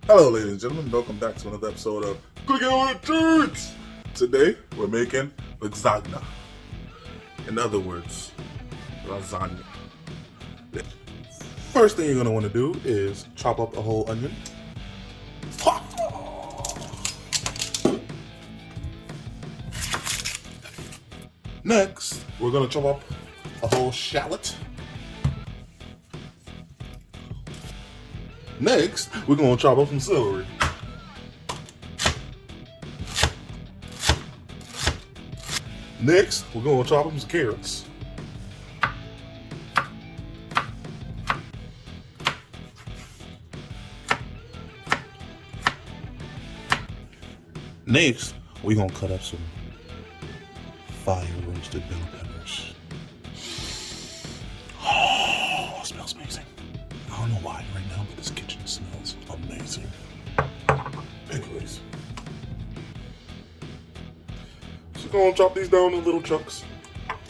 Hello, ladies and gentlemen. Welcome back to another episode of Cooking with Treats. Today, we're making lasagna. In other words, lasagna. First thing you're going to want to do is chop up a whole onion. Next, we're going to chop up a whole shallot. Next, we're going to chop up some celery. Next, we're going to chop up some carrots. Next, we're going to cut up some fire roasted bell peppers. Oh, it smells amazing. I don't know why right now, but this kitchen smells amazing. Anyways, so go and chop these down in little chunks.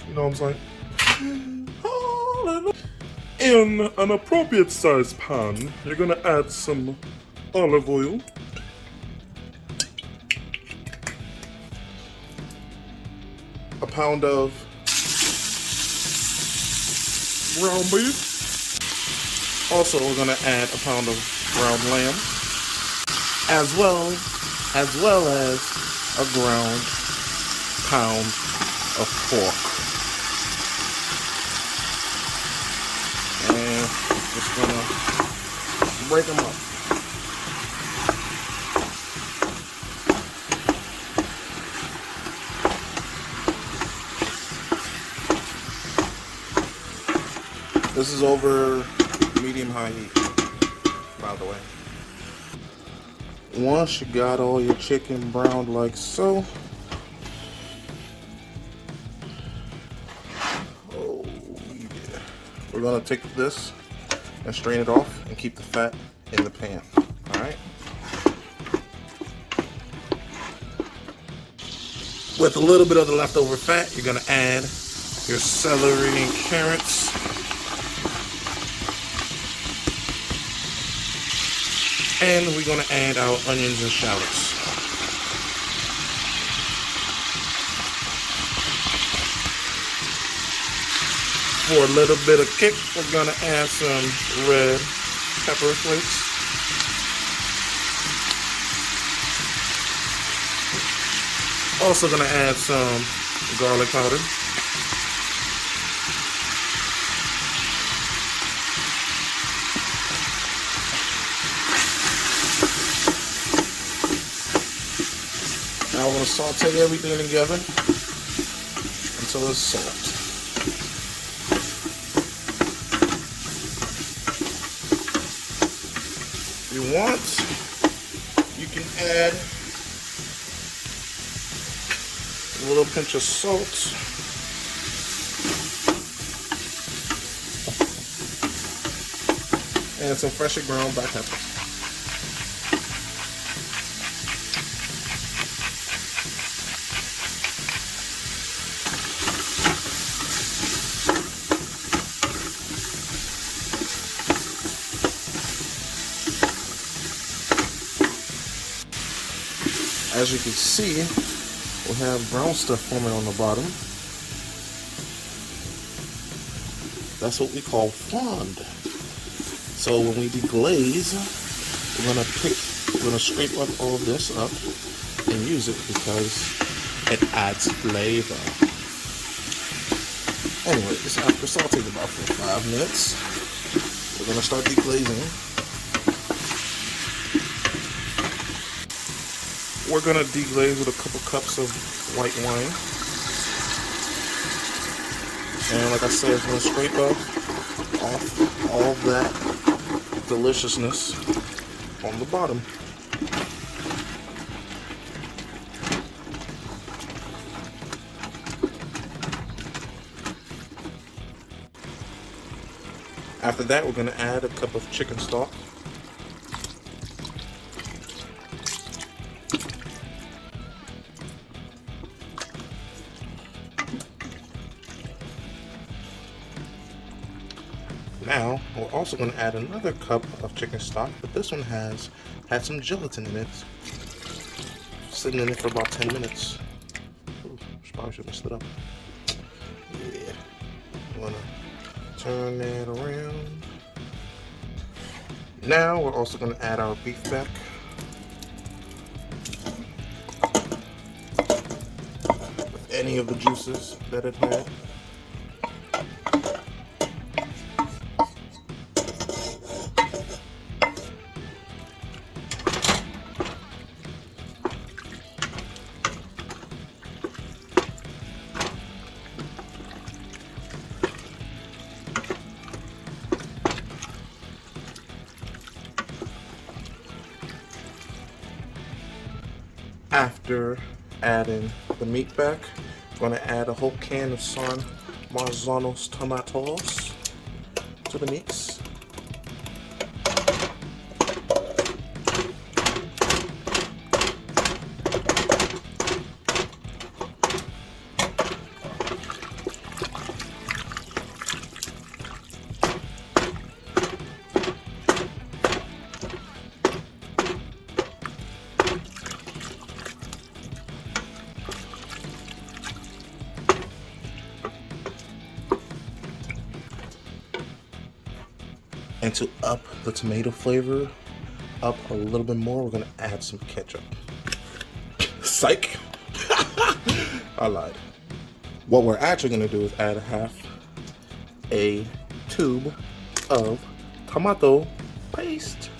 You know what I'm saying? In an appropriate sized pan, you're gonna add some olive oil. A pound of ground beef. Also, we're gonna add a pound of ground lamb, as well as a ground pound of pork. And just gonna break them up. This is over medium-high heat, by the way. Once you got all your chicken browned like so, oh yeah, we're gonna take this and strain it off and keep the fat in the pan. All right. With a little bit of the leftover fat, you're gonna add your celery and carrots. And we're going to add our onions and shallots. For a little bit of kick, we're going to add some red pepper flakes. Also going to add some garlic powder. Now we're going to saute everything together until it's soft. If you want, you can add a little pinch of salt. And some freshly ground black pepper. As you can see, we have brown stuff forming on the bottom. That's what we call fond. So when we deglaze, we're gonna scrape up all this up and use it because it adds flavor. Anyways, after sauteing about for 5 minutes, we're gonna start deglazing. We're gonna deglaze with a couple cups of white wine. And like I said, it's gonna scrape up off all that deliciousness on the bottom. After that, we're gonna add a cup of chicken stock. Now, we're also going to add another cup of chicken stock, but this one had some gelatin in it. Sitting in it for about 10 minutes. Ooh, probably should have messed it up. Yeah. I'm going to turn that around. Now, we're also going to add our beef back. With any of the juices that it had. After adding the meat back, I'm going to add a whole can of San Marzano's tomatoes to the meats. And to up the tomato flavor up a little bit more, we're gonna add some ketchup. Psych! I lied. What we're actually gonna do is add half a tube of tomato paste.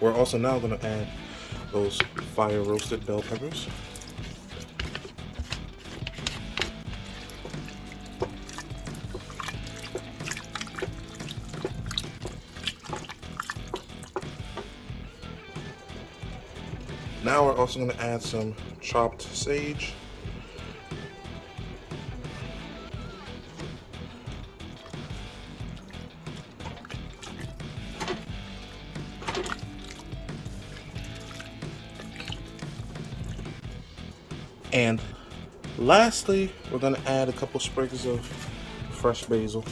We're also now gonna add those fire roasted bell peppers. Now we're also going to add some chopped sage. And lastly, we're going to add a couple sprigs of fresh basil.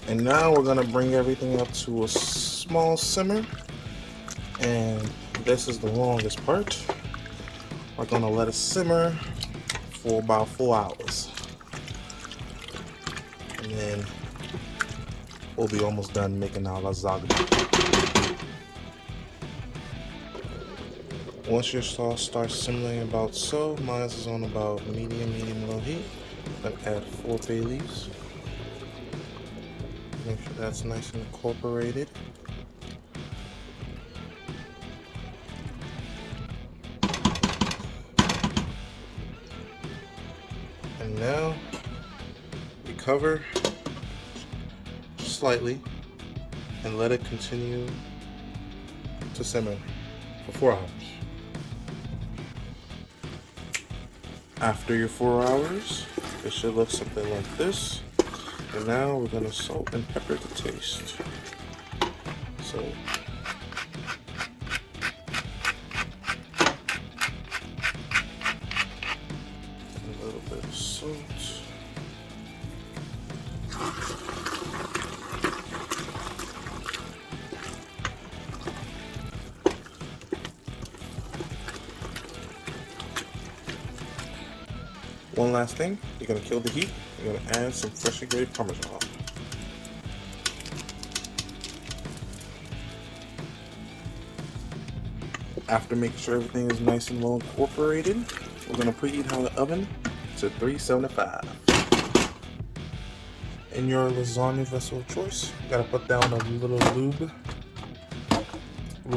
And now we're going to bring everything up to a small simmer. And this is the longest part. We're going to let it simmer for about 4 hours. And then we'll be almost done making our lasagna. Once your sauce starts simmering about so, mine is on about medium-low heat. I'm going to add 4 bay leaves. Make sure that's nice and incorporated. And now we cover slightly and let it continue to simmer for 4 hours. After your 4 hours, it should look something like this. And now we're going to salt and pepper to taste. So, a little bit of salt. One last thing, you're going to kill the heat. You're going to add some freshly grated Parmesan. After making sure everything is nice and well incorporated, we're going to preheat the oven to 375. In your lasagna vessel of choice, you got to put down a little lube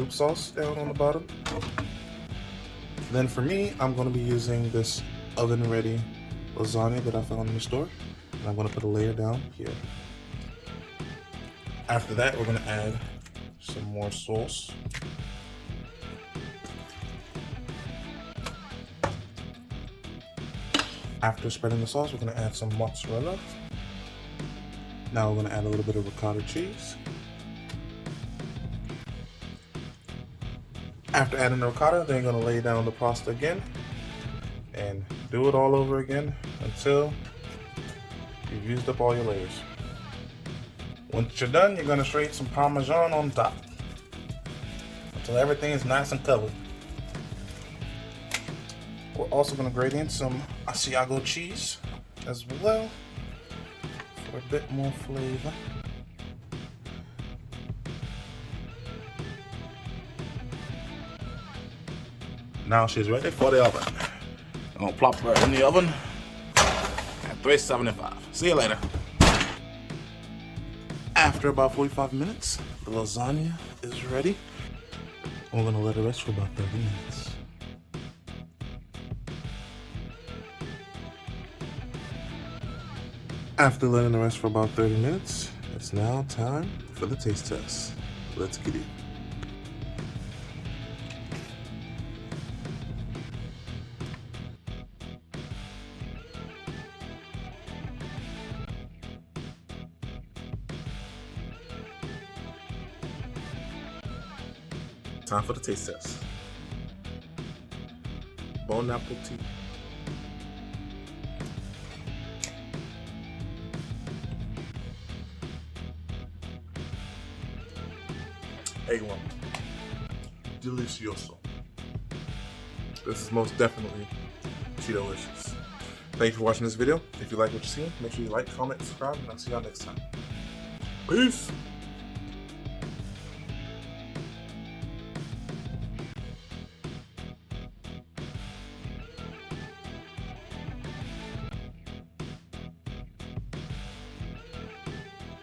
sauce down on the bottom. Then for me, I'm going to be using this oven ready lasagna that I found in the store, and I'm going to put a layer down here. After that, we're going to add some more sauce. After spreading the sauce, we're going to add some mozzarella. Now we're going to add a little bit of ricotta cheese. After adding the ricotta, then you're going to lay down the pasta again and do it all over again until you've used up all your layers. Once you're done, you're going to shred some Parmesan on top until everything is nice and covered. We're also going to grate in some Asiago cheese as well for a bit more flavor. Now she's ready for the oven. I'm going to plop her in the oven at 375. See you later. After about 45 minutes, the lasagna is ready. We're going to let it rest for about 30 minutes. After letting it rest for about 30 minutes, it's now time for the taste test. Let's get it. Time for the taste test. Bon appetit. A1. Delicioso. This is most definitely Cheeto-licious. Thank you for watching this video. If you like what you see, make sure you like, comment, subscribe, and I'll see y'all next time. Peace!